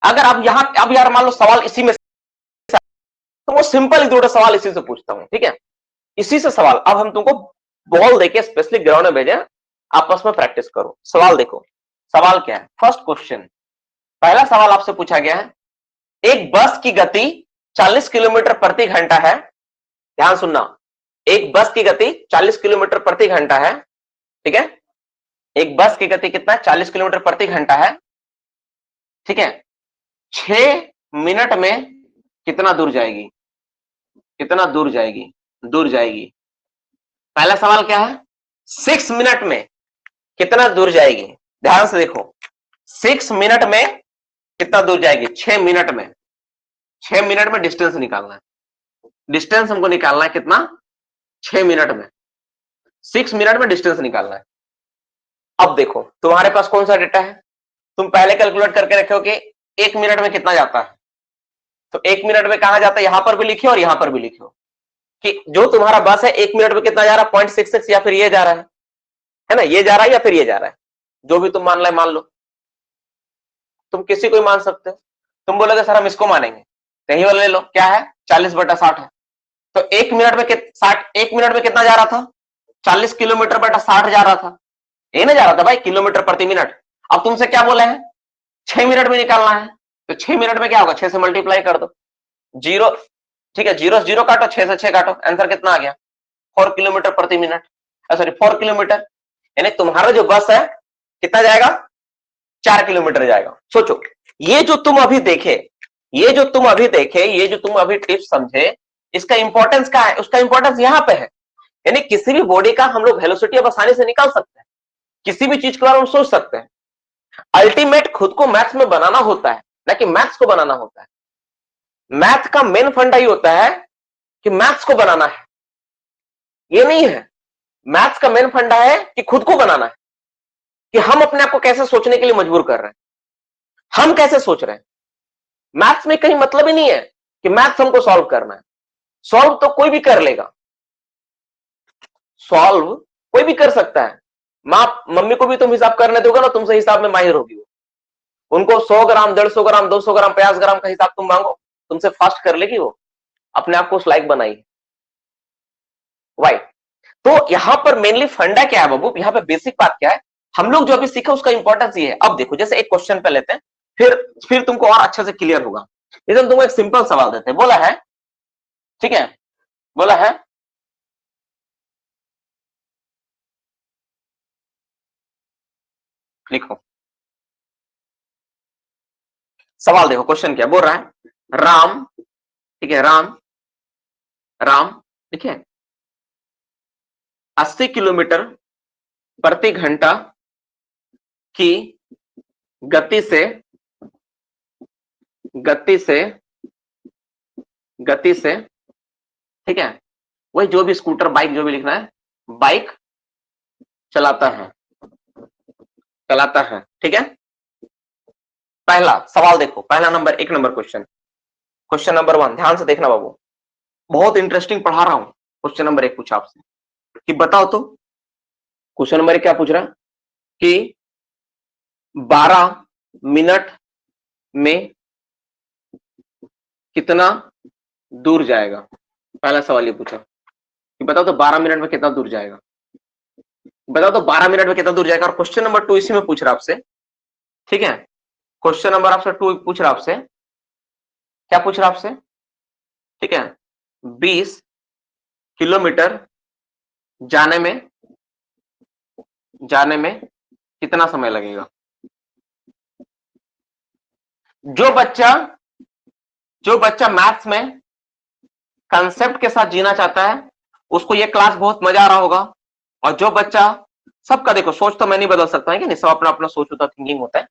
अगर आप यहां, अब यार मान लो सवाल इसी में, तो वो सिंपल थोड़ा सवाल इसी से पूछता हूं, ठीक है, इसी से सवाल। अब हम तुमको बॉल देके स्पेशली ग्राउंड में भेजे, आपस में प्रैक्टिस करो। सवाल देखो, सवाल क्या है, फर्स्ट क्वेश्चन, पहला सवाल आपसे पूछा गया है, एक बस की गति 40 किलोमीटर प्रति घंटा है। ध्यान सुनना, एक बस की गति 40 किलोमीटर प्रति घंटा है, ठीक है, एक बस की गति कितना है, 40 किलोमीटर प्रति घंटा है, ठीक है, 6 मिनट में कितना दूर जाएगी, कितना दूर जाएगी, दूर जाएगी। पहला सवाल क्या है, 6 मिनट में कितना दूर जाएगी। ध्यान से देखो, 6 मिनट में कितना दूर जाएगी, 6 मिनट में, 6 मिनट में डिस्टेंस निकालना है, डिस्टेंस हमको निकालना है कितना, 6 मिनट में, 6 मिनट में डिस्टेंस निकालना है। अब देखो तुम्हारे पास कौन सा डेटा है, तुम पहले कैलकुलेट करके रखे हो कि 1 मिनट में कितना जाता है, तो 1 मिनट में कहां जाता है, यहां पर भी लिखियो और यहां पर भी लिखियो कि जो तुम्हारा बस है 1 मिनट में कितना जा रहा है, 0.66, या फिर ये जा रहा है ना, ये जा रहा है या फिर ये जा रहा है, जो भी तुम मान लो, मान लो, तुम किसी को ही मान सकते हो। तुम बोलोगे सर हम इसको मानेंगे, तो यही वाला ले लो, क्या है, 40/60 है, तो 1 मिनट में 60, 1 मिनट में कितना जा रहा था, 40 किलोमीटर बटा 60 जा रहा था, ये ना जा रहा था भाई, किलोमीटर प्रति मिनट। अब तुमसे क्या बोले हैं, 6 मिनट में निकालना है, तो 6 मिनट में क्या होगा, 6 से मल्टीप्लाई कर दो, जीरो, ठीक है, जीरो जीरो काटो, 6 से 6 काटो, आंसर कितना आ गया, 4 किलोमीटर प्रति मिनट, सॉरी 4 किलोमीटर, यानी तुम्हारा जो बस है कितना जाएगा, 4 किलोमीटर जाएगा। सोचो, ये जो तुम अभी देखे, ये जो तुम अभी देखे, ये जो तुम अभी टिप्स समझे, इसका इंपॉर्टेंस क्या है, उसका इंपॉर्टेंस यहां पे है। यानी किसी भी बॉडी का हम लोग वेलोसिटी अब आसानी से निकाल सकते हैं, किसी भी चीज के बारे में सोच सकते हैं। अल्टीमेट खुद को मैथ्स में बनाना होता है, ना कि मैथ्स को बनाना होता है। मैथ का मेन फंडा ही होता है कि मैथ्स को बनाना है, ये नहीं है। मैथ्स का मेन फंडा है कि खुद को बनाना है, कि हम अपने आप को कैसे सोचने के लिए मजबूर कर रहे हैं, हम कैसे सोच रहे हैं। मैथ्स में कहीं मतलब ही नहीं है कि मैथ्स हमको सॉल्व करना है, सॉल्व तो कोई भी कर लेगा, सॉल्व कोई भी कर सकता है। मां मम्मी को भी तुम हिसाब करने दोगे ना, तुमसे हिसाब में माहिर होगी वो, उनको 100 ग्राम 150 ग्राम 200 ग्राम 50 ग्राम का हिसाब तुम मांगो, तुमसे फास्ट कर लेगी वो, अपने आप को उस लायक बनाई। वाई, तो यहां पर मेनली फंडा क्या है बाबू, यहां पे बेसिक बात क्या है, हम लोग जो अभी सीखे उसका इंपॉर्टेंस ये है। अब देखो, जैसे एक क्वेश्चन पे लेते हैं, फिर तुमको और अच्छे से क्लियर होगा। जैसे हम तुमको एक सिंपल सवाल देते हैं, बोला है, ठीक है, बोला है, लिखो सवाल, देखो क्वेश्चन क्या बोल रहा है, राम, ठीक है, राम, राम, ठीक है, 80 किलोमीटर प्रति घंटा की गति से, गति से, गति से, ठीक है, वही जो भी स्कूटर बाइक जो भी लिखना है, बाइक चलाता है, चलाता है, ठीक है। पहला सवाल देखो, पहला number, 1 number question, question number 1, ध्यान से देखना बाबू, बहुत इंटरेस्टिंग पढ़ा रहा हूं। क्वेश्चन नंबर 1 पूछा आपसे कि बताओ तो, क्वेश्चन नंबर 1 क्या पूछ रहा है कि 12 मिनट में कितना दूर जाएगा। पहला सवाल ये पूछा कि बताओ तो 12 मिनट में कितना दूर जाएगा, बताओ तो 12 मिनट में कितना दूर जाएगा। और क्वेश्चन नंबर 2 इसी में पूछ रहा आपसे, ठीक है, क्वेश्चन नंबर आपसे 2 पूछ रहा आपसे, क्या पूछ रहा आपसे, ठीक है, 20 किलोमीटर जाने में, जाने में कितना समय लगेगा। जो बच्चा, जो बच्चा मैथ्स में कंसेप्ट के साथ जीना चाहता है उसको ये क्लास बहुत मजा आ रहा होगा। और जो बच्चा, सबका देखो सोच तो मैं नहीं बदल सकता है कि नहीं, सब अपना अपना सोच होता, थिंकिंग होता है।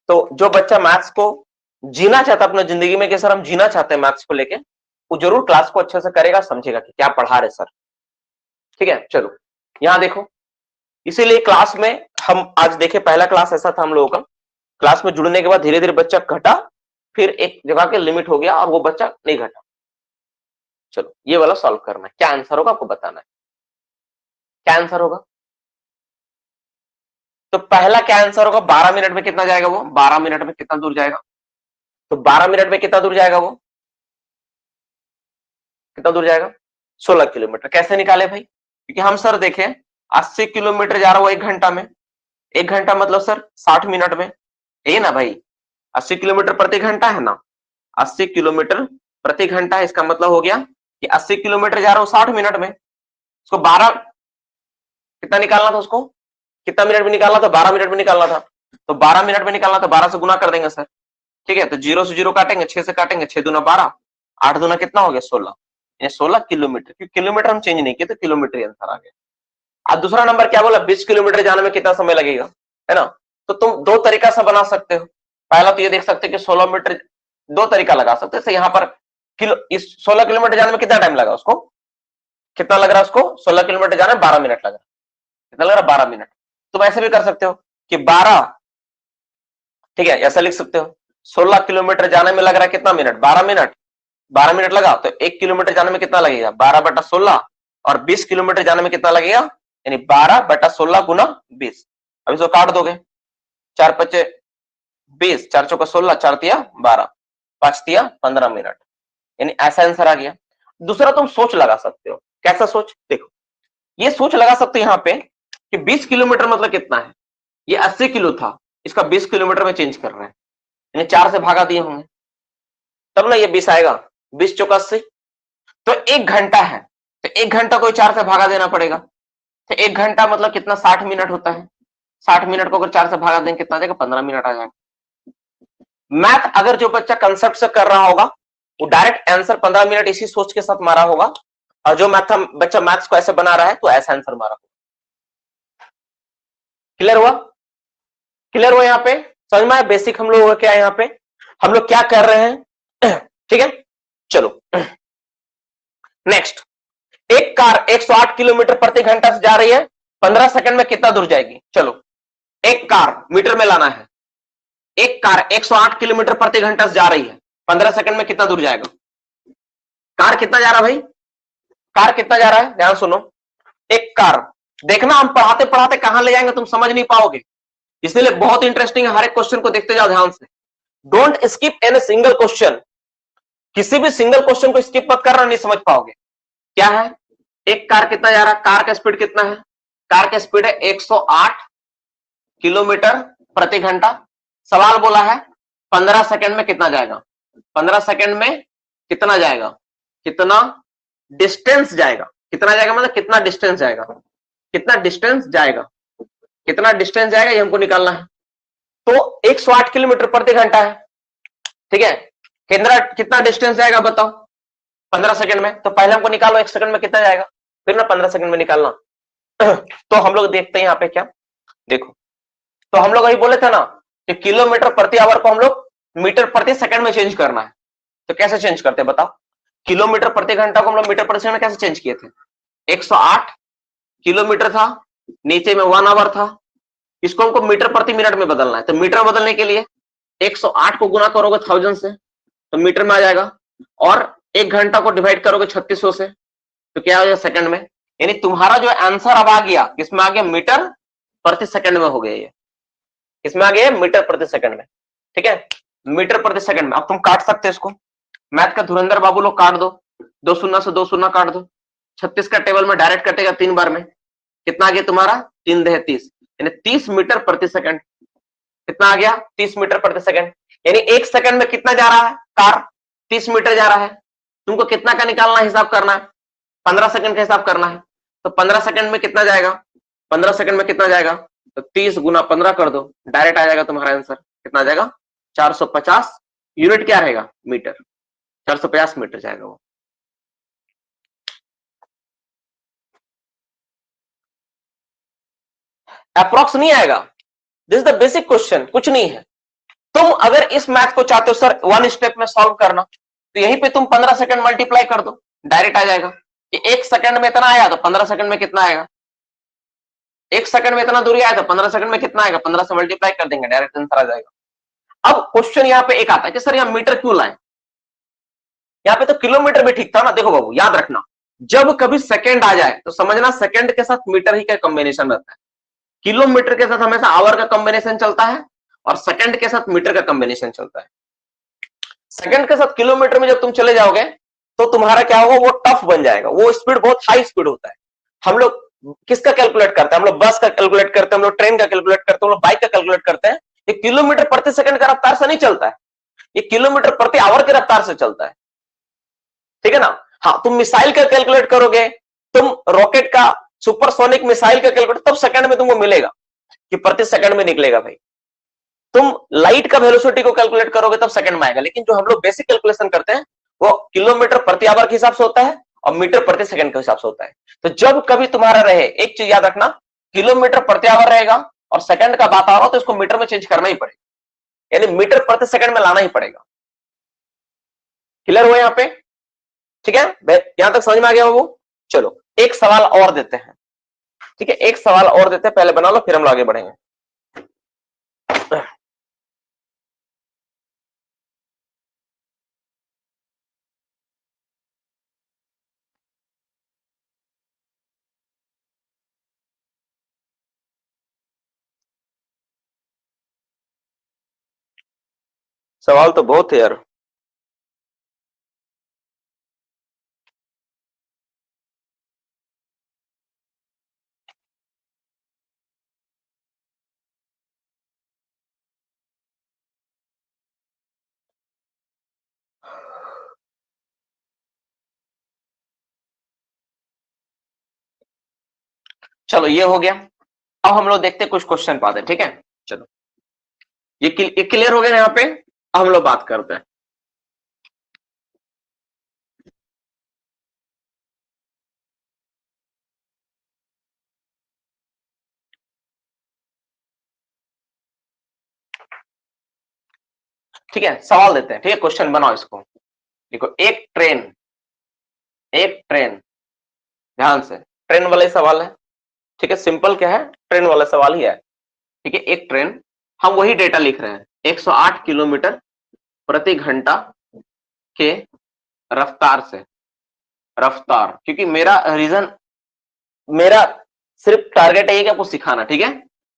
तो जो बच्चा मैथ्स को जीना चाहता है अपनी जिंदगी में, कि सर हम जीना चाहते हैं मैथ्स को लेके, वो जरूर क्लास को अच्छे से करेगा, समझेगा कि क्या पढ़ा रहे सर, ठीक है। चलो यहां देखो, इसीलिए क्लास में हम आज देखे, पहला क्लास ऐसा था हम लोगों का, क्लास में जुड़ने के बाद धीरे धीरे बच्चा घटा, फिर एक जगह के लिमिट हो गया और वो बच्चा नहीं घटा। चलो ये वाला सॉल्व करना है, क्या आंसर होगा आपको बताना है, क्या आंसर होगा। तो पहला क्या आंसर होगा, 12 मिनट में कितना जाएगा, वो 12 मिनट में कितना दूर जाएगा। तो 12 मिनट में कितना दूर जाएगा वो, कितना दूर जाएगा, 16 किलोमीटर। कैसे निकाले भाई, क्योंकि हम सर देखें 80 किलोमीटर जा रहा हूं 1 घंटा में, 1 घंटा मतलब सर 60 मिनट में, यही ना भाई, 80 किलोमीटर प्रति घंटा है ना, 80 किलोमीटर प्रति घंटा है, इसका मतलब हो गया कि 80 किलोमीटर जा रहा हूं 60 मिनट में, उसको 12 कितना निकालना था, उसको कितना मिनट में निकालना था, 12 मिनट में निकालना था, तो 12 मिनट में निकालना था, 12 से गुना कर देंगे सर, ठीक है, तो 0 से 0 काटेंगे, 6 से काटेंगे, 6 दूना 12, 8 दूना कितना हो गया 16, ये 16 किलोमीटर, क्योंकि किलोमीटर हम चेंज नहीं किए तो किलोमीटर आंसर आ गया। अब दूसरा नंबर क्या बोला, 20 किलोमीटर जाने में कितना समय लगेगा, है ना, तो तुम दो तरीका से बना सकते हो। पहला तो ये देख सकते हो कि 16 मीटर, दो तरीका लगा सकते हैं, यहाँ पर इस 16 किलोमीटर जाने में कितना टाइम लगा, उसको कितना लग रहा है, उसको 16 किलोमीटर जाने में 12 मिनट लग रहा है, कितना लग रहा है 12 मिनट। तुम ऐसे भी कर सकते हो कि 12, ठीक है, ऐसा लिख सकते हो 16 किलोमीटर जाने में लग रहा है कितना मिनट, 12 मिनट, 12 मिनट लगा तो 1 किलोमीटर जाने में कितना लगेगा 12/16, और 20 किलोमीटर जाने में कितना लगेगा, यानी 12/16 गुना 20। अब इसको काट दोगे, 4 पच्चे 20, 4 चौका 16, 4 तिया 12, 5 तिया 15 मिनट, यानी ऐसा आंसर आ गया। दूसरा तुम सोच लगा सकते हो, कैसा सोच, देखो ये सोच लगा सकते हो यहाँ पे कि 20 किलोमीटर मतलब कितना है, ये 80 किलो था, इसका 20 किलोमीटर में चेंज कर रहे हैं, यानी 4 से भागा दिए होंगे तब ना ये 20 आएगा, 20 चौका 80, तो 1 घंटा है, तो 1 घंटा को 4 से भागा देना पड़ेगा, तो 1 घंटा मतलब कितना 60 मिनट होता है, 60 मिनट को अगर 4 से भागा देंगे कितना आ जाएगा, 15 मिनट आ जाएगा। मैथ अगर जो बच्चा कंसेप्ट से कर रहा होगा वो डायरेक्ट आंसर 15 मिनट इसी सोच के साथ मारा होगा, और जो बच्चा मैथ्स को ऐसे बना रहा है तो ऐसा आंसर मारा होगा। क्लियर हुआ, क्लियर हुआ, यहाँ पे समझ में आया बेसिक हम लोग क्या है, यहाँ पे हम लोग क्या कर रहे हैं, ठीक है। चलो नेक्स्ट, एक कार 108 किलोमीटर प्रति घंटा से जा रही है, 15 सेकंड में कितना दूर जाएगी। चलो एक कार मीटर में लाना है, एक कार 108 किलोमीटर प्रति घंटा से जा रही है, 15 सेकंड में कितना दूर जाएगा। कार कितना जा रहा है भाई, कार कितना जा रहा है, ध्यान सुनो, एक कार, देखना हम पढ़ाते पढ़ाते कहां ले जाएंगे तुम समझ नहीं पाओगे, इसलिए बहुत इंटरेस्टिंग है, हर एक क्वेश्चन को देखते जाओ ध्यान से, don't skip any single question, किसी भी सिंगल क्वेश्चन को स्किप मत करना, नहीं समझ पाओगे। क्या है, एक कार कितना जा रहा है, कार का स्पीड कितना है, कार का स्पीड है 108 किलोमीटर प्रति घंटा, सवाल बोला है 15 सेकंड में कितना जाएगा, 15 सेकंड में कितना जाएगा, कितना डिस्टेंस जाएगा, कितना जाएगा मतलब कितना डिस्टेंस जाएगा, कितना डिस्टेंस जाएगा, कितना डिस्टेंस जाएगा ये हमको निकालना है। तो 108 किलोमीटर प्रति घंटा है, ठीक है, कितना डिस्टेंस जाएगा बताओ 15 सेकंड में, तो पहले हमको निकालो 1 सेकंड में कितना जाएगा, फिर ना 15 सेकंड में निकालना। तो हम लोग देखते हैं यहाँ पे क्या, देखो तो हम लोग अभी बोले थे ना कि किलोमीटर प्रति आवर को हम लोग मीटर प्रति सेकंड में चेंज करना है, तो कैसे चेंज करते हैं बताओ, किलोमीटर प्रति घंटा को हम लोग मीटर प्रति सेकंड में कैसे चेंज किए थे, 108 किलोमीटर था, नीचे में 1 आवर था, इसको हमको मीटर प्रति मिनट में बदलना है, तो मीटर बदलने के लिए 108 को गुना करोगे 1000 से तो मीटर में आ जाएगा, और 1 घंटा को डिवाइड करोगे 3600 से तो क्या हो जाएगा सेकंड में, यानी तुम्हारा जो आंसर अब आ गया किसमें आ गया, मीटर प्रति सेकंड में हो गया, ये इसमें आ गया मीटर प्रति सेकंड में, ठीक है, मीटर प्रति सेकंड में। अब तुम काट सकते हो इसको, मैथ का धुरंधर बाबू लोग काट दो, 2 शून्य से 2 शून्य काट दो, 36 का टेबल में डायरेक्ट कटेगा 3 बार में, कितना आ गया तुम्हारा 3 दहे 30, यानी 30 मीटर प्रति सेकंड, कितना आ गया 30 मीटर प्रति सेकंड, यानी 1 सेकंड में कितना जा रहा है कार, 30 मीटर जा रहा है, तुमको कितना का निकालना हिसाब करना है, 15 सेकंड का हिसाब करना है, तो 15 सेकंड में कितना जाएगा, 15 सेकंड में कितना जाएगा, तो 30 गुना 15 कर दो, डायरेक्ट आ जाएगा तुम्हारा आंसर, कितना आ जाएगा 450, यूनिट क्या रहेगा मीटर, 450 मीटर जाएगा वो। अप्रोक्स नहीं आएगा, this is the basic question, कुछ नहीं है। तुम अगर इस मैथ को चाहते हो सर 1 स्टेप में सॉल्व करना, तो यहीं पे तुम 15 सेकंड मल्टीप्लाई कर दो, डायरेक्ट आ जाएगा कि 1 सेकंड में इतना आया तो 15 सेकंड में कितना आएगा, 1 सेकंड में इतना दूरी आया तो 15 सेकंड में कितना आएगा, 15 से मल्टीप्लाई कर देंगे, डायरेक्ट आंसर आ जाएगा। अब क्वेश्चन यहाँ पे एक आता है कि सर यहाँ मीटर क्यों लाए, यहाँ पे तो किलोमीटर भी ठीक था ना। देखो बाबू याद रखना, जब कभी सेकंड आ जाए तो समझना सेकंड के साथ मीटर ही का कॉम्बिनेशन रहता है, किलोमीटर के साथ हमेशा आवर का कॉम्बिनेशन चलता है और सेकंड के साथ मीटर का कॉम्बिनेशन चलता है। सेकंड के साथ किलोमीटर में जब तुम चले जाओगे तो तुम्हारा क्या होगा, वो टफ बन जाएगा, वो स्पीड बहुत हाई स्पीड होता है। हम लोग किसका कैलकुलेट करते हैं, हम लोग बस का कैलकुलेट करते हैं, हम लोग ट्रेन का कैलकुलेट करते हैं, हम लोग बाइक का कैलकुलेट करते हैं। ये किलोमीटर प्रति सेकंड का रफ्तार से नहीं चलता है, ये किलोमीटर प्रति आवर के रफ्तार से चलता है, ठीक है ना। हाँ, तुम मिसाइल का कैलकुलेट करोगे, तुम रॉकेट का, सुपरसोनिक मिसाइल का कैलकुलेट, तब सेकंड में तुमको मिलेगा कि प्रति सेकंड में निकलेगा भाई। तुम लाइट का वेलोसिटी को कैलकुलेट करोगे तब सेकंड में आएगा, लेकिन जो हम लोग बेसिक कैलकुलेशन करते हैं वो किलोमीटर प्रति आवर के हिसाब से होता है और मीटर प्रति सेकंड के हिसाब से होता है। तो जब कभी तुम्हारा रहे, एक चीज याद रखना, किलोमीटर प्रति आवर रहेगा और सेकंड का बात आ रहा हो तो इसको मीटर में चेंज करना ही पड़ेगा, यानी मीटर प्रति सेकंड में लाना ही पड़ेगा। क्लियर हुआ यहाँ पे, ठीक है, यहां तक समझ में आ गया बाबू। चलो एक सवाल और देते हैं, ठीक है, एक सवाल और देते हैं, पहले बना लो फिर हम लोग आगे बढ़ेंगे। सवाल तो बहुत है यार। चलो ये हो गया, अब हम लोग देखते हैं कुछ क्वेश्चन पाते हैं, ठीक है। चलो ये क्लियर हो गया ना यहाँ पे, अब हम लोग बात करते हैं। ठीक है, सवाल देते हैं, ठीक है, क्वेश्चन बनाओ इसको। देखो एक ट्रेन, ध्यान से, ट्रेन वाला ही सवाल है, ठीक है, सिंपल क्या है, ट्रेन वाला सवाल ही है, ठीक है। एक ट्रेन, हम वही डेटा लिख रहे हैं, 108 किलोमीटर प्रति घंटा के रफ्तार से, रफ्तार, क्योंकि मेरा रीजन, मेरा सिर्फ टारगेट है कि आपको सिखाना, ठीक है,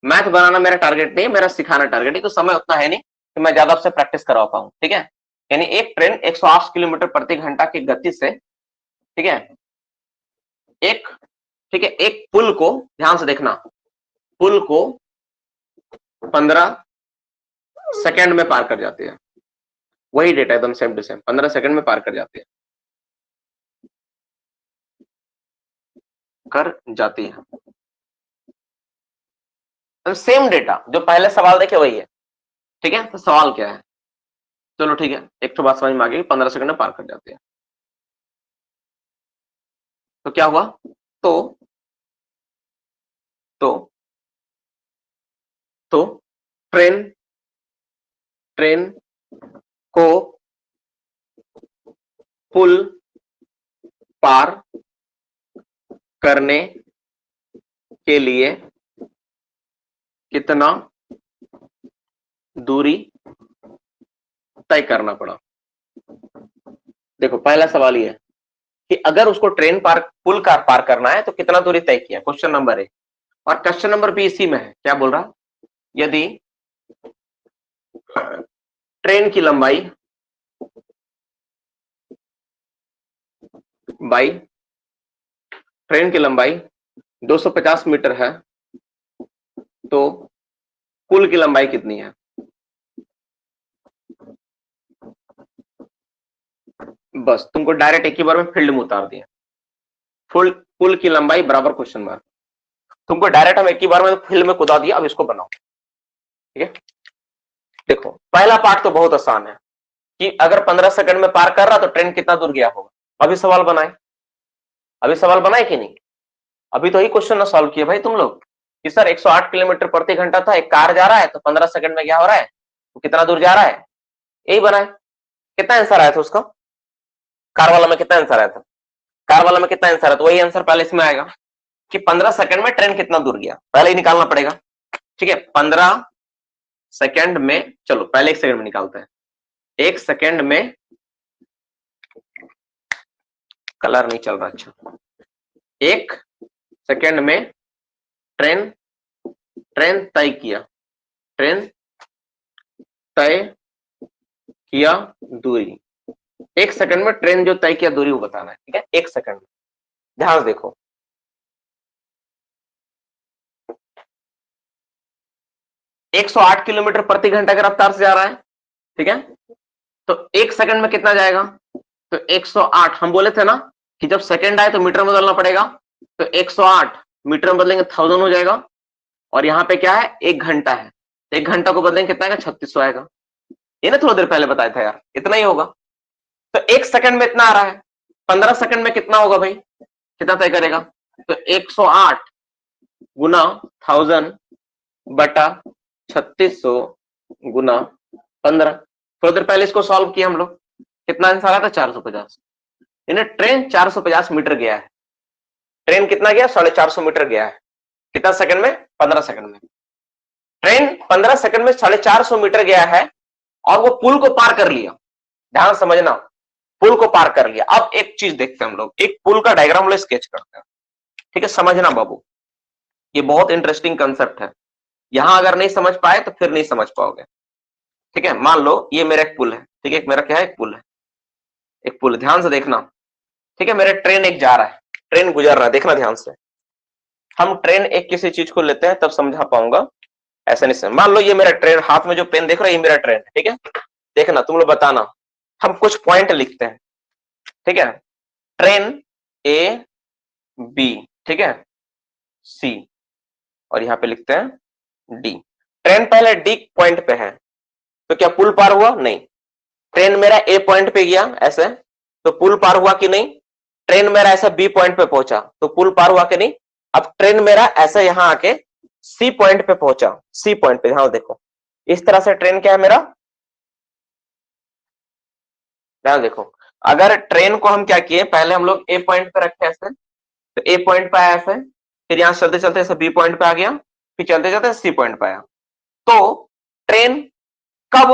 मैथ बनाना मेरा टारगेट नहीं है, मेरा सिखाना टारगेट है, तो समय उतना है नहीं कि मैं ज्यादा आपसे प्रैक्टिस करवा पाऊं, ठीक है। यानी एक ट्रेन 108 किलोमीटर प्रति घंटा की गति से, ठीक है, एक, ठीक है, एक पुल को, ध्यान से देखना, पुल को 15 सेकंड में पार कर जाती है, वही डेटा एकदम सेम टू सेम, 15 सेकंड में पार कर जाती है, कर जाती है, तो सेम डेटा जो पहले सवाल देखे वही है, ठीक है। तो सवाल क्या है, चलो ठीक है, एक तो बात समझ में आ गई, 15 सेकंड में पार कर जाती है। तो क्या हुआ, तो तो तो ट्रेन ट्रेन को पुल पार करने के लिए कितना दूरी तय करना पड़ा। देखो पहला सवाल ये है कि अगर उसको ट्रेन पार, पुल का पार करना है तो कितना दूरी तय किया, क्वेश्चन नंबर ए। और क्वेश्चन नंबर बी इसी में है, क्या बोल रहा, यदि ट्रेन की लंबाई बाई, ट्रेन की लंबाई 250 मीटर है तो पुल की लंबाई कितनी है। बस तुमको डायरेक्ट एक ही बार में फील्ड में उतार दिया, फुल पुल की लंबाई बराबर क्वेश्चन मार्क, तुमको डायरेक्ट हम एक ही बार में फील्ड में कुदा दिया। अब इसको बनाओ, ठीक है। देखो पहला पार्ट तो बहुत आसान है कि अगर 15 सेकंड में पार कर रहा तो ट्रेन कितना दूर गया होगा। अभी सवाल बनाए, अभी सवाल बनाए कि नहीं, अभी तो ही क्वेश्चन ना सॉल्व किया भाई तुम लोग कि सर 108 किलोमीटर प्रति घंटा था, एक कार जा रहा है तो 15 सेकंड में क्या हो रहा है, तो कितना दूर जा रहा है, यही बनाए। कितना आंसर आया था उसका, कार वाला में कितना आंसर आया था, कार वाला में कितना आंसर आया, तो वही आंसर पहले इसमें आएगा कि 15 सेकंड में ट्रेन कितना दूर गया, पहले ही निकालना पड़ेगा, ठीक है। 15 सेकंड में, चलो पहले 1 सेकंड में निकालते हैं, 1 सेकंड में, कलर नहीं चल रहा, अच्छा, 1 सेकंड में ट्रेन ट्रेन तय किया, ट्रेन तय किया दूरी, 1 सेकंड में ट्रेन जो तय किया दूरी वो बताना है, ठीक है, 1 सेकंड में। ध्यान से देखो, 108 किलोमीटर प्रति घंटा की रफ्तार से जा रहा है, ठीक है। तो 1 सेकंड में कितना जाएगा? तो 108, हम बोले थे ना कि जब सेकंड आए तो मीटर में बदलना पड़ेगा, तो 108 मीटर में बदलेंगे 1000 हो जाएगा। और यहाँ पे क्या है, 1 घंटा है, 1 घंटा को बदलेंगे कितना आएगा? 3600 आएगा। ये ना थोड़ी देर पहले बताया था यार, इतना ही होगा। तो 1 सेकंड में इतना आ रहा है, 15 सेकंड में कितना होगा भाई, कितना तय करेगा? तो 108 गुना 1000 बटा 3600 गुना 15। थोड़ी देर पहले इसको सॉल्व किया हम लोग, कितना आंसर आया था? 450। यानी ट्रेन 450 मीटर गया है। ट्रेन कितना गया? 450 मीटर गया है। कितना सेकंड में? 15 सेकंड में। ट्रेन 15 सेकंड में 450 मीटर गया है और वो पुल को पार कर लिया। ध्यान समझना, पुल को पार कर लिया। अब एक चीज देखते हैं हम लोग, एक पुल का डायग्राम लोग स्केच करते हैं, ठीक है। समझना बाबू, ये बहुत इंटरेस्टिंग कंसेप्ट है। यहां अगर नहीं समझ पाए तो फिर नहीं समझ पाओगे, ठीक है। मान लो ये मेरा एक पुल है, ठीक है, मेरा क्या है? एक पुल है, एक पुल। ध्यान से देखना, ठीक है। मेरा ट्रेन एक जा रहा है, ट्रेन गुजर रहा है, देखना ध्यान से। हम ट्रेन एक किसी चीज को लेते हैं तब समझा पाऊंगा, ऐसा नहीं समझ। मान लो ये मेरा ट्रेन, हाथ में जो पेन देख रहे हो ये मेरा ट्रेन है, ठीक है। देखना, तुम लोग बताना, हम कुछ पॉइंट लिखते हैं, ठीक है। ट्रेन ए बी, ठीक है, सी, और यहां पे लिखते हैं डी। ट्रेन पहले डी पॉइंट पे है, तो क्या पुल पार हुआ? नहीं। ट्रेन मेरा ए पॉइंट पे गया ऐसे, तो पुल पार हुआ कि नहीं? ट्रेन मेरा ऐसा बी पॉइंट पे पहुंचा, तो पुल पार हुआ कि नहीं? अब ट्रेन मेरा ऐसा यहां आके सी पॉइंट पे पहुंचा, सी पॉइंट पे, ध्यान देखो, इस तरह से ट्रेन क्या है मेरा? ध्यान देखो, अगर ट्रेन को हम क्या किए, पहले हम लोग ए पॉइंट पे रखे ऐसे, तो ए पॉइंट पे आया ऐसे, फिर यहां चलते चलते ऐसे बी पॉइंट पे आ गया, फिर चलते चलते सी पॉइंट पे आया। तो ट्रेन कब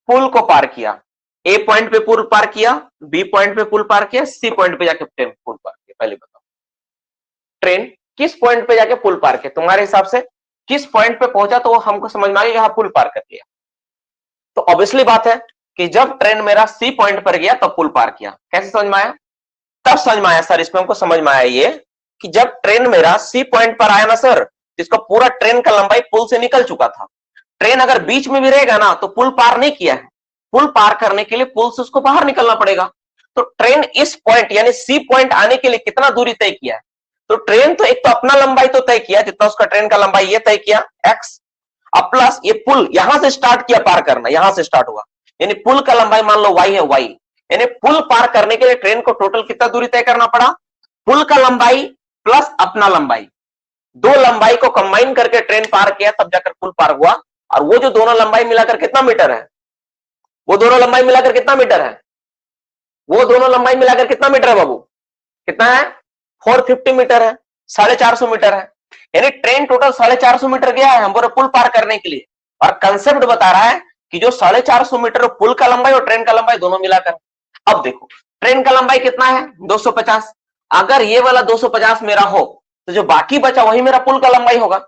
पुल को पार किया? ए पॉइंट पे पुल पार किया, बी पॉइंट पे पुल पार किया, सी पॉइंट पे जाके ट्रेन पुल पार किया? पहले बताओ, ट्रेन किस पॉइंट पे जाके पुल पार किया तुम्हारे हिसाब से? किस पॉइंट पे पहुंचा तो वो हमको समझ में आ गया, यहां पुल पार कर लिया। तो ऑब्वियसली बात है कि जब ट्रेन मेरा सी पॉइंट पर गया तब पुल पार किया। कैसे समझ में आया? तब समझ में आया सर, इसमें हमको समझ में आया ये कि जब ट्रेन मेरा सी पॉइंट पर आया ना सर, इसका पूरा ट्रेन का लंबाई पुल से निकल चुका था। ट्रेन अगर बीच में भी रहेगा ना तो पुल पार नहीं किया है, पुल पार करने के लिए पुल से उसको बाहर निकलना पड़ेगा। तो ट्रेन इस पॉइंट यानी सी पॉइंट आने के लिए कितना दूरी तय किया है? तो ट्रेन तो एक तो अपना लंबाई तो तय किया, जितना उसका ट्रेन का लंबाई ये तय किया एक्स, अब प्लस ये पुल यहां से स्टार्ट किया पार करना, यहां से स्टार्ट हुआ, यानी पुल का लंबाई मान लो वाई है, वाई, यानी पुल पार करने के लिए ट्रेन को टोटल कितना दूरी तय करना पड़ा? पुल का लंबाई प्लस अपना लंबाई, दो लंबाई को कंबाइन करके ट्रेन पार किया तब जाकर पुल पार हुआ। और वो जो दोनों लंबाई मिलाकर कितना मीटर है? वो दोनों लंबाई मिलाकर कितना मीटर है? वो दोनों लंबाई मिलाकर कितना मीटर है बाबू? कितना है? 450 मीटर है, 450 मीटर है। यानी ट्रेन टोटल 450 मीटर गया है हमको पुल पार करने के लिए। और कंसेप्ट बता रहा है कि जो 450 मीटर पुल का लंबाई और ट्रेन का लंबाई दोनों मिलाकर। अब देखो ट्रेन का लंबाई कितना है? 250। अगर ये वाला 250 मेरा हो तो जो बाकी बचा वही मेरा पुल का लंबाई होगा,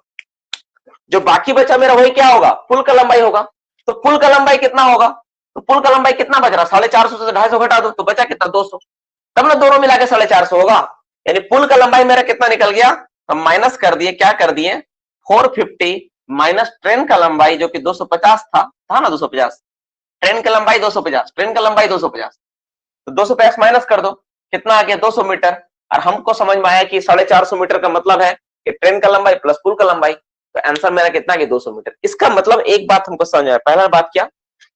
जो बाकी बचा मेरा वही क्या होगा? पुल का लंबाई होगा। तो पुल का लंबाई कितना होगा? तो पुल का लंबाई कितना बच रहा? 450 से 250 घटा दो तो बचा कितना? 200। तब ना दोनों मिलाकर 450 होगा। यानी पुल का लंबाई मेरा कितना निकल गया? हम माइनस कर दिए, क्या कर दिए? 450 माइनस ट्रेन का लंबाई जो कि 250 था ना, 250, ट्रेन की लंबाई 250, ट्रेन का लंबाई 250, तो 250 माइनस कर दो, कितना आ गया? 200 मीटर। और हमको समझ में आया कि 450 मीटर का मतलब है कि ट्रेन का लंबाई प्लस पुल का लंबाई, तो आंसर मेरा कितना कि 200 मीटर। इसका मतलब एक बात हमको समझ आया, पहला बात क्या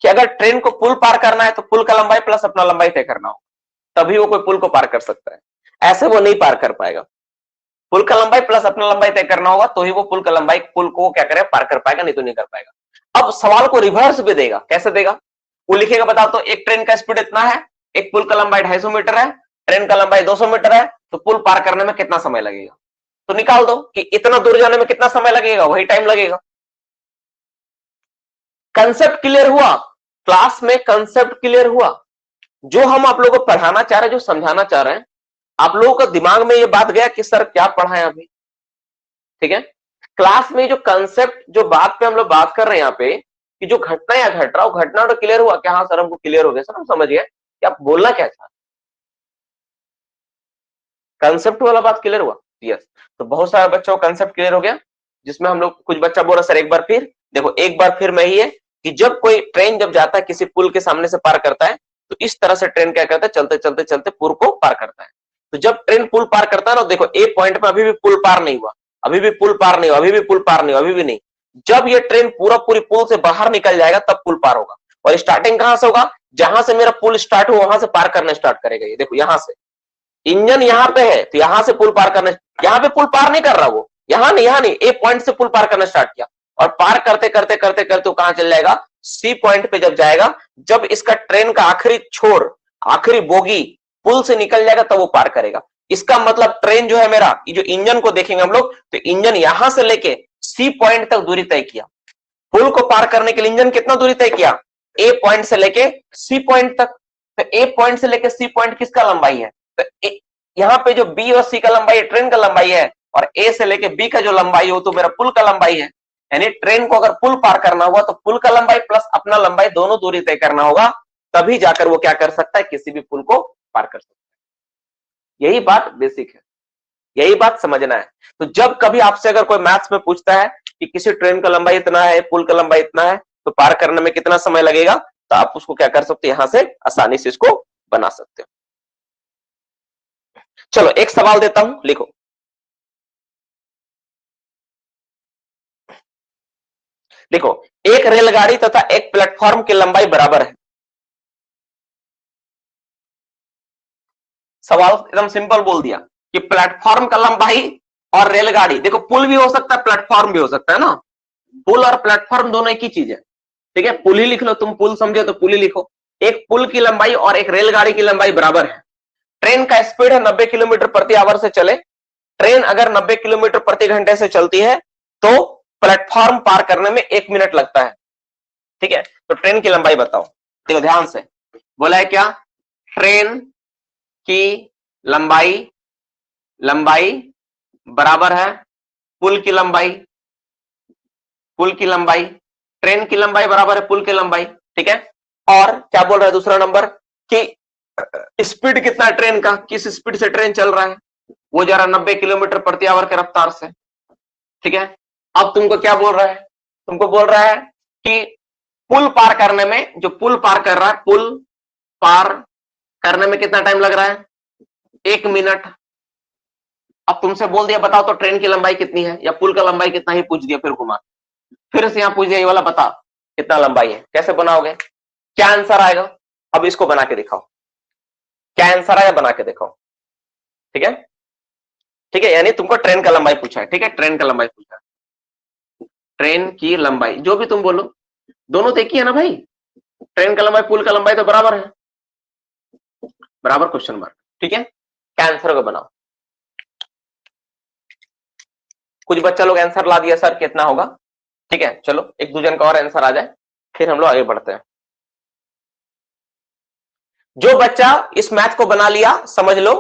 कि अगर ट्रेन को पुल पार करना है तो पुल का लंबाई प्लस अपना लंबाई तय करना होगा, तभी वो कोई पुल को पार कर सकता है, ऐसे वो नहीं पार कर पाएगा। पुल का लंबाई प्लस अपना लंबाई तय करना होगा तो ही वो पुल का लंबाई, पुल को क्या करे? पार कर पाएगा, नहीं तो नहीं कर पाएगा। अब सवाल को रिवर्स भी देगा, कैसे देगा? वो लिखेगा, बता तो एक ट्रेन का स्पीड इतना है, एक पुल का लंबाई 250 मीटर है, ट्रेन का लंबाई 200 मीटर है, तो पुल पार करने में कितना समय लगेगा? तो निकाल दो कि इतना दूर जाने में कितना समय लगेगा, वही टाइम लगेगा। कंसेप्ट क्लियर हुआ? क्लास में कंसेप्ट क्लियर हुआ? जो हम आप लोगों को पढ़ाना चाह रहे हैं, जो समझाना चाह रहे हैं, आप लोगों का दिमाग में ये बात गया कि सर क्या पढ़ा है अभी? ठीक है, क्लास में जो कंसेप्ट, जो बात पे हम लोग बात कर रहे हैं यहाँ पे, कि जो घटना या घट रहा हो, घटना तो क्लियर हुआ क्या? हाँ सर हमको क्लियर हो गया सर, हम समझ गए कि आप बोलना क्या चाहते, कंसेप्ट वाला बात क्लियर हुआ। यस, तो बहुत सारे बच्चों को कंसेप्ट क्लियर हो गया, जिसमें हम लोग कुछ बच्चा बोला सर एक बार फिर। देखो एक बार फिर में ही है कि जब कोई ट्रेन जब जाता है किसी पुल के सामने से पार करता है, तो इस तरह से ट्रेन क्या करता है, चलते चलते चलते पुल को पार करता है। तो जब ट्रेन पुल पार करता है ना, देखो ए पॉइंट पे अभी भी पुल पार नहीं हुआ, अभी भी पुल पार नहीं हुआ, अभी भी पुल पार नहीं हुआ, अभी भी नहीं। जब ये ट्रेन पूरी पुल से बाहर निकल जाएगा तब पुल पार होगा। और स्टार्टिंग कहां से होगा? जहां से मेरा पुल स्टार्ट हुआ वहां से पार करना स्टार्ट करेगा। ये देखो यहां से इंजन यहाँ पे है तो यहां से पुल पार करना, यहाँ पे पुल पार नहीं कर रहा वो, यहाँ नहीं, ए पॉइंट से पुल पार करना स्टार्ट किया और पार करते करते करते करते वो कहां चल जाएगा? सी पॉइंट पे जब जाएगा, जब इसका ट्रेन का आखिरी छोर, आखिरी बोगी पुल से निकल जाएगा तब वो पार करेगा। इसका मतलब ट्रेन जो है मेरा, ये जो इंजन को देखेंगे हम लोग, तो इंजन यहां से लेके सी पॉइंट तक दूरी तय किया। पुल को पार करने के लिए इंजन कितना दूरी तय किया? ए पॉइंट से लेके सी पॉइंट तक। तो ए पॉइंट से लेके सी पॉइंट किसका लंबाई है? तो यहाँ पे जो बी और सी का लंबाई ट्रेन का लंबाई है, और ए से लेके बी का जो लंबाई हो तो मेरा पुल का लंबाई है। यानी ट्रेन को अगर पुल पार करना हुआ तो पुल का लंबाई प्लस अपना लंबाई दोनों दूरी तय करना होगा, तभी जाकर वो क्या कर सकता है, किसी भी पुल को पार कर सकता है। यही बात बेसिक है, यही बात समझना है। तो जब कभी आपसे अगर कोई मैथ्स में पूछता है कि किसी ट्रेन का लंबाई इतना है, पुल का लंबाई इतना है, तो पार करने में कितना समय लगेगा, तो आप उसको क्या कर सकते हो, यहां से आसानी से इसको बना सकते हो। चलो एक सवाल देता हूं, लिखो। देखो एक रेलगाड़ी तथा एक प्लेटफॉर्म की लंबाई बराबर है। सवाल एकदम सिंपल बोल दिया कि प्लेटफॉर्म का लंबाई और रेलगाड़ी, देखो पुल भी हो सकता है प्लेटफॉर्म भी हो सकता है ना, पुल और प्लेटफॉर्म दोनों एक ही चीज है, ठीक है। पुल ही लिख लो, तुम पुल समझे तो पुल ही लिखो। एक पुल की लंबाई और एक रेलगाड़ी की लंबाई बराबर है। ट्रेन का स्पीड है 90 किलोमीटर प्रति आवर से चले। ट्रेन अगर 90 किलोमीटर प्रति घंटे से चलती है तो प्लेटफॉर्म पार करने में 1 मिनट लगता है, ठीक है। तो ट्रेन की लंबाई बताओ, देखो ध्यान से बोला है क्या, ट्रेन की लंबाई बराबर है पुल की लंबाई, पुल की लंबाई, ट्रेन की लंबाई बराबर है पुल की लंबाई, ठीक है। और क्या बोल रहा है दूसरा नंबर कि स्पीड कितना है ट्रेन का, किस स्पीड से ट्रेन चल रहा है, वो जा रहा 90 किलोमीटर प्रति आवर के रफ्तार से, ठीक है। अब तुमको क्या बोल रहा है, तुमको बोल रहा है कि पुल पार करने में, जो पुल पार कर रहा है, पुल पार करने में कितना टाइम लग रहा है, 1 मिनट। अब तुमसे बोल दिया बताओ तो ट्रेन की लंबाई कितनी है या पुल का लंबाई कितना, ही पूछ दिया, फिर घुमा फिर से यहां पूछ दिया ये वाला बता कितना लंबाई है। कैसे बनाओगे, क्या आंसर आएगा, अब इसको बना के दिखाओ, क्या आंसर आएगा बना के दिखाओ, ठीक है। ठीक है, यानी तुमको ट्रेन का लंबाई पूछा है, ठीक है, ट्रेन का लंबाई पूछा है, ट्रेन की लंबाई जो भी तुम बोलो, दोनों तो एक ही है ना भाई, ट्रेन का लंबाई पुल का लंबाई तो बराबर है, बराबर क्वेश्चन मार्क, ठीक है। क्या आंसर होगा बनाओ। कुछ बच्चा लोग आंसर ला दिया सर कितना होगा, ठीक है, चलो एक दो जन का और आंसर आ जाए फिर हम लोग आगे बढ़ते हैं। जो बच्चा इस मैथ को बना लिया समझ लो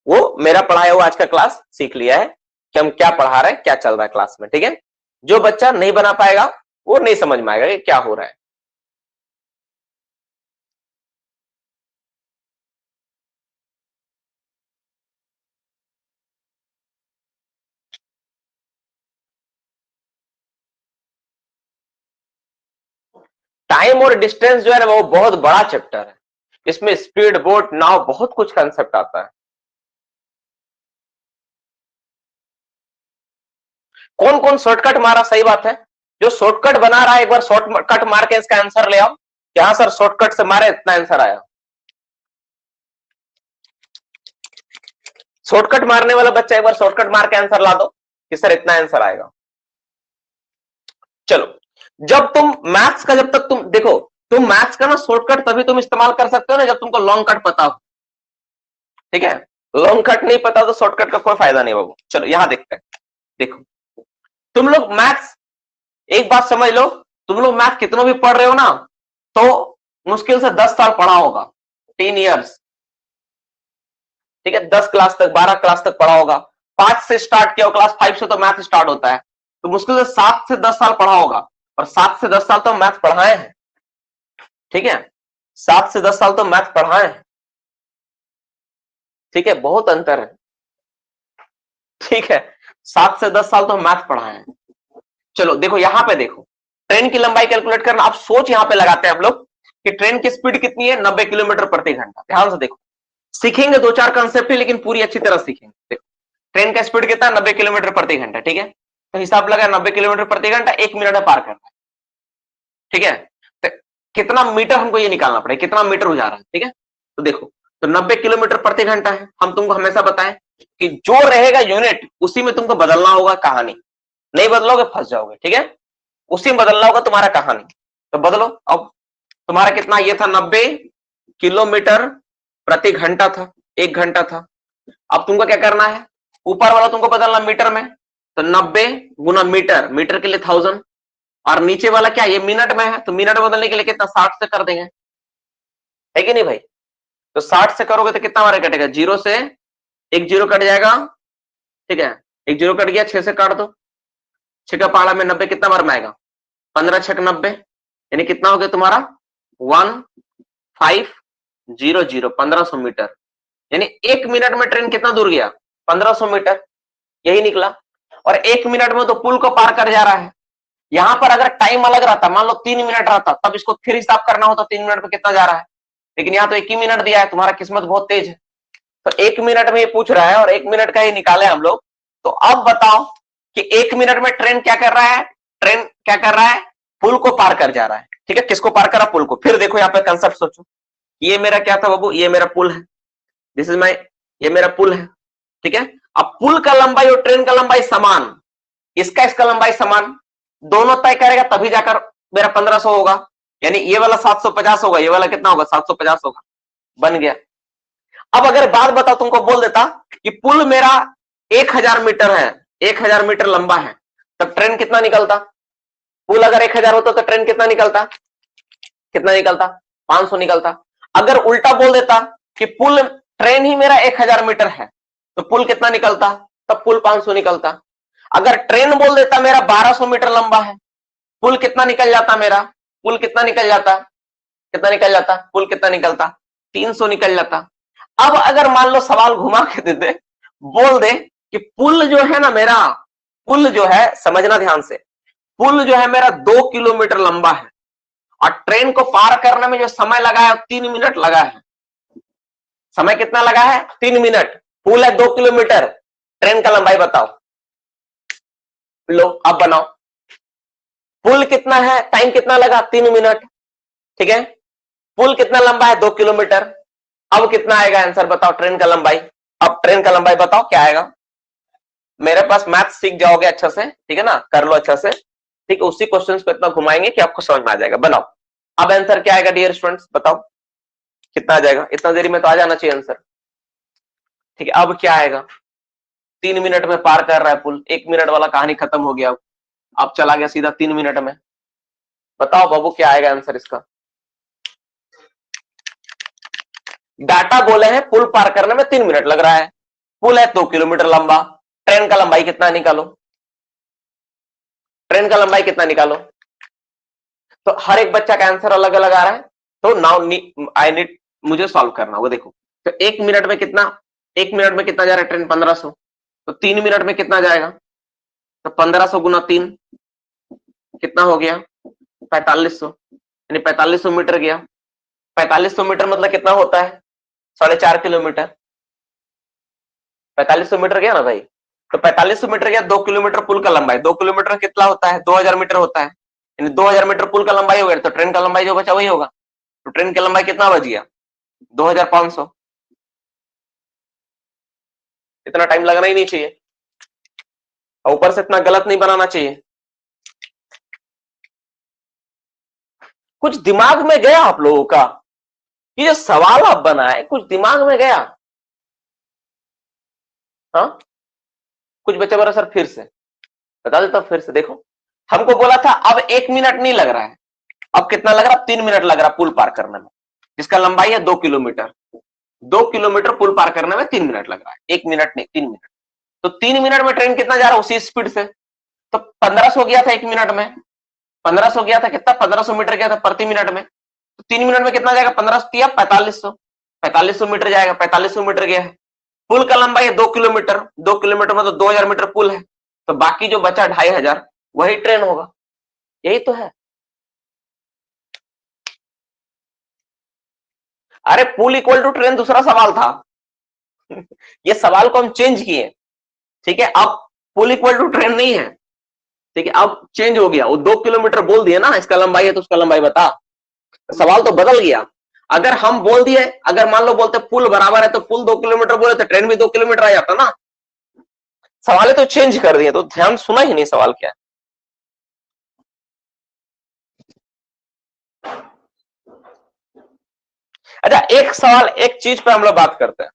वो मेरा पढ़ाया हुआ आज का क्लास सीख लिया है कि हम क्या पढ़ा रहे हैं, क्या चल रहा है क्लास में, ठीक है। जो बच्चा नहीं बना पाएगा वो नहीं समझ में आएगा कि क्या हो रहा है। टाइम और डिस्टेंस जो है ना वो बहुत बड़ा चैप्टर है, इसमें स्पीड बोट नाव बहुत कुछ कंसेप्ट आता है। कौन कौन शॉर्टकट मारा, सही बात है, जो शॉर्टकट बना रहा है एक बार शॉर्टकट मार के इसका आंसर ले आओ, यहां सर शॉर्टकट से मारे इतना आंसर आया। शॉर्टकट मारने वाला बच्चा एक बार शॉर्टकट मार के आंसर ला दो कि सर इतना आंसर आएगा। चलो जब तुम मैथ्स का, जब तक तुम देखो, तुम मैथ्स का ना शॉर्टकट तभी तुम इस्तेमाल कर सकते हो ना जब तुमको लॉन्ग कट पता हो, ठीक है। लॉन्ग कट नहीं पता तो शॉर्टकट का कोई फायदा नहीं बाबू। चलो यहां देखते हैं, देखो तुम लोग मैथ्स, एक बात समझ लो, तुम लोग मैथ कितना भी पढ़ रहे हो ना तो मुश्किल से 10 साल पढ़ा होगा, 10 इयर्स, ठीक है, 10 क्लास तक 12 क्लास तक पढ़ा होगा, 5 से स्टार्ट किया, क्लास 5 से तो मैथ स्टार्ट होता है, तो मुश्किल से 7 से 10 साल पढ़ा होगा। और 7 से 10 साल तो मैथ पढ़ाए हैं, ठीक है, 7 से 10 साल तो मैथ पढ़ाए हैं, ठीक है, बहुत अंतर है, ठीक है, 7 से 10 साल तो मैथ पढ़ाए हैं। चलो देखो यहां पे देखो, ट्रेन की लंबाई कैलकुलेट करना, आप सोच यहां पे लगाते हैं हम लोग कि ट्रेन की स्पीड कितनी है, 90 किलोमीटर प्रति घंटा। ध्यान से देखो, सीखेंगे 2-4 कंसेप्ट ही, लेकिन पूरी अच्छी तरह सीखेंगे। देखो ट्रेन का स्पीड कितना है, 90 किलोमीटर प्रति घंटा, ठीक है, तो हिसाब लगा 90 किलोमीटर प्रति घंटा 1 मिनट में पार करना है, ठीक है, तो कितना मीटर हमको ये निकालना पड़ेगा, कितना मीटर हो जा रहा है, ठीक है। तो देखो, तो 90 किलोमीटर प्रति घंटा है, हम तुमको हमेशा बताएं कि जो रहेगा यूनिट उसी में तुमको बदलना होगा कहानी, नहीं बदलोगे फंस जाओगे, ठीक है, उसी में बदलना होगा तुम्हारा कहानी। तो बदलो, अब तुम्हारा कितना ये था, 90 किलोमीटर प्रति घंटा था, 1 घंटा था। अब तुमको क्या करना है, ऊपर वाला तुमको बदलना मीटर में, तो 90 गुना मीटर, मीटर के लिए 1000, और नीचे वाला क्या, ये मिनट में है, तो मिनट में बदलने के लिए कितना, 60 से कर देंगे, है कि नहीं भाई। तो 60 से करोगे तो कितना हमारा कटेगा, 0 से 1 0 कट जाएगा, ठीक है, 1 0 कट गया, 6 से काट दो, 6 का पहाड़ा में 90 कितना बार में आएगा, 15 6 90, यानी कितना हो गया तुम्हारा 1500, 1500 मीटर, यानी 1 मिनट में ट्रेन कितना दूर गया, 1500 मीटर, यही निकला। और 1 मिनट में तो पुल को पार कर जा रहा है। यहां पर अगर टाइम अलग रहता, मान लो 3 मिनट रहता, तब इसको फिर हिसाब करना होता 3 मिनट में कितना जा रहा है, लेकिन यहाँ तो 1 ही मिनट दिया है, तुम्हारा किस्मत बहुत तेज है। तो 1 मिनट में ये पूछ रहा है और 1 मिनट का ही निकाले हम लोग। तो अब बताओ कि 1 मिनट में ट्रेन क्या कर रहा है, ट्रेन क्या कर रहा है, पुल को पार कर जा रहा है, ठीक है, किसको पार करा, पुल को। फिर देखो यहाँ पे कंसेप्ट सोचो, ये मेरा क्या था बाबू, ये मेरा पुल है, दिस इज माई, ये मेरा पुल है, ठीक है। अब पुल का लंबाई और ट्रेन का लंबाई समान, इसका लंबाई समान, दोनों तय करेगा तभी जाकर मेरा 1500 होगा, यानी ये वाला 750 होगा, ये वाला कितना होगा, 750 होगा, बन गया। अब अगर बात बताओ, तुमको बोल देता कि पुल मेरा 1000 मीटर है, 1000 मीटर लंबा है, तब ट्रेन कितना निकलता, पुल अगर 1000 होता तो ट्रेन कितना निकलता, कितना निकलता, 500 निकलता। अगर उल्टा बोल देता कि पुल, ट्रेन ही मेरा 1000 मीटर है, तो पुल कितना निकलता, तब पुल 500 निकलता। अगर ट्रेन बोल देता मेरा 1200 मीटर लंबा है, पुल कितना निकल जाता मेरा, पुल कितना निकल जाता, कितना निकल जाता, पुल कितना निकलता, 300 निकल जाता। अब अगर मान लो सवाल घुमा के दे दे, बोल दे कि पुल जो है ना मेरा, पुल जो है, समझना ध्यान से, पुल जो है मेरा 2 किलोमीटर लंबा है और ट्रेन को पार करने में जो समय लगा है 3 मिनट लगा है। समय कितना लगा है, 3 मिनट, पुल है 2 किलोमीटर, ट्रेन का लंबाई बताओ, लो अब बनाओ, पुल कितना है, टाइम कितना लगा, 3 मिनट, ठीक है, पुल कितना लंबा है, 2 किलोमीटर। अब कितना आएगा आंसर बताओ, ट्रेन का लंबाई। अब ट्रेन का लंबाई बताओ क्या आएगा, मेरे पास मैथ सीख जाओगे अच्छा से, ठीक है ना, कर लो अच्छा से, ठीक है, उसी क्वेश्चन पे इतना घुमाएंगे कि आपको समझ में आ जाएगा। बनाओ अब आंसर क्या आएगा डियर स्टूडेंट्स, बताओ कितना आ जाएगा, इतना देरी में तो आ जाना चाहिए आंसर, ठीक है। अब क्या आएगा, 3 मिनट में पार कर रहा है पुल, 1 मिनट वाला कहानी खत्म हो गया, अब चला गया सीधा 3 मिनट में। बताओ बाबू क्या आएगा आंसर इसका। डाटा बोले हैं पुल पार करने में 3 मिनट लग रहा है, पुल है 2 किलोमीटर लंबा, ट्रेन का लंबाई कितना निकालो, ट्रेन का लंबाई कितना निकालो। तो हर एक बच्चा का आंसर अलग अलग आ रहा है, तो नाउ आई नीड, मुझे सॉल्व करना होगा। देखो तो 1 मिनट में कितना, 1 मिनट में कितना जा रहा है ट्रेन, 1500, तो 3 मिनट में कितना जाएगा, तो 1500 गुना 3 कितना हो गया, 4500, यानी 4500 मीटर गया। 4500 मीटर मतलब कितना होता है, 4.5 किलोमीटर, 4500 मीटर गया ना भाई, तो 4500 मीटर गया, 2 किलोमीटर पुल का लंबाई, 2 किलोमीटर कितना होता है, 2000 मीटर होता है, यानी 2000 मीटर पुल का लंबाई हो गया, तो ट्रेन का लंबाई जो बचा वही होगा। तो ट्रेन की लंबाई कितना बच गया, 2500। इतना टाइम लगना ही नहीं चाहिए, और ऊपर से इतना गलत नहीं बनाना चाहिए। कुछ दिमाग में गया आप लोगों का, ये जो सवाल आप बनाए कुछ दिमाग में गया, हाँ कुछ बच्चे बोला सर फिर से बता देता, फिर से देखो, हमको बोला था अब 1 मिनट नहीं लग रहा है, अब कितना लग रहा है, 3 मिनट लग रहा है पुल पार करने में, जिसका लंबाई है 2 किलोमीटर, 2 किलोमीटर पुल पार करने में 3 मिनट लग रहा है, 1 मिनट नहीं 3 मिनट। तो 3 मिनट में ट्रेन कितना जा रहा है उसी स्पीड से, तो 1500 गया था 1 मिनट में, 1500 गया था, कितना 1500 मीटर गया था प्रति मिनट में, तो 3 मिनट में कितना जाएगा, 1500 या 4500 मीटर जाएगा, 4500 मीटर गया है। पुल का लंबाई है 2 किलोमीटर, 2 किलोमीटर में तो 2000 मीटर पुल है, तो बाकी जो बचा 2500 वही ट्रेन होगा। यही तो है। अरे पुल इक्वल टू ट्रेन दूसरा सवाल था। ये सवाल को हम चेंज किए, ठीक है। अब पुल इक्वल टू ट्रेन नहीं है, ठीक है, अब चेंज हो गया। वो 2 किलोमीटर बोल दिया ना, इसका लंबाई है तो उसका लंबाई बता, सवाल तो बदल गया। अगर हम बोल दिए, अगर मान लो बोलते पुल बराबर है तो पुल 2 किलोमीटर बोले तो ट्रेन भी 2 किलोमीटर आ जाता ना। सवाल तो चेंज कर दिए, तो ध्यान सुना ही नहीं सवाल क्या है। अच्छा, एक सवाल, एक चीज पे हम लोग बात करते हैं,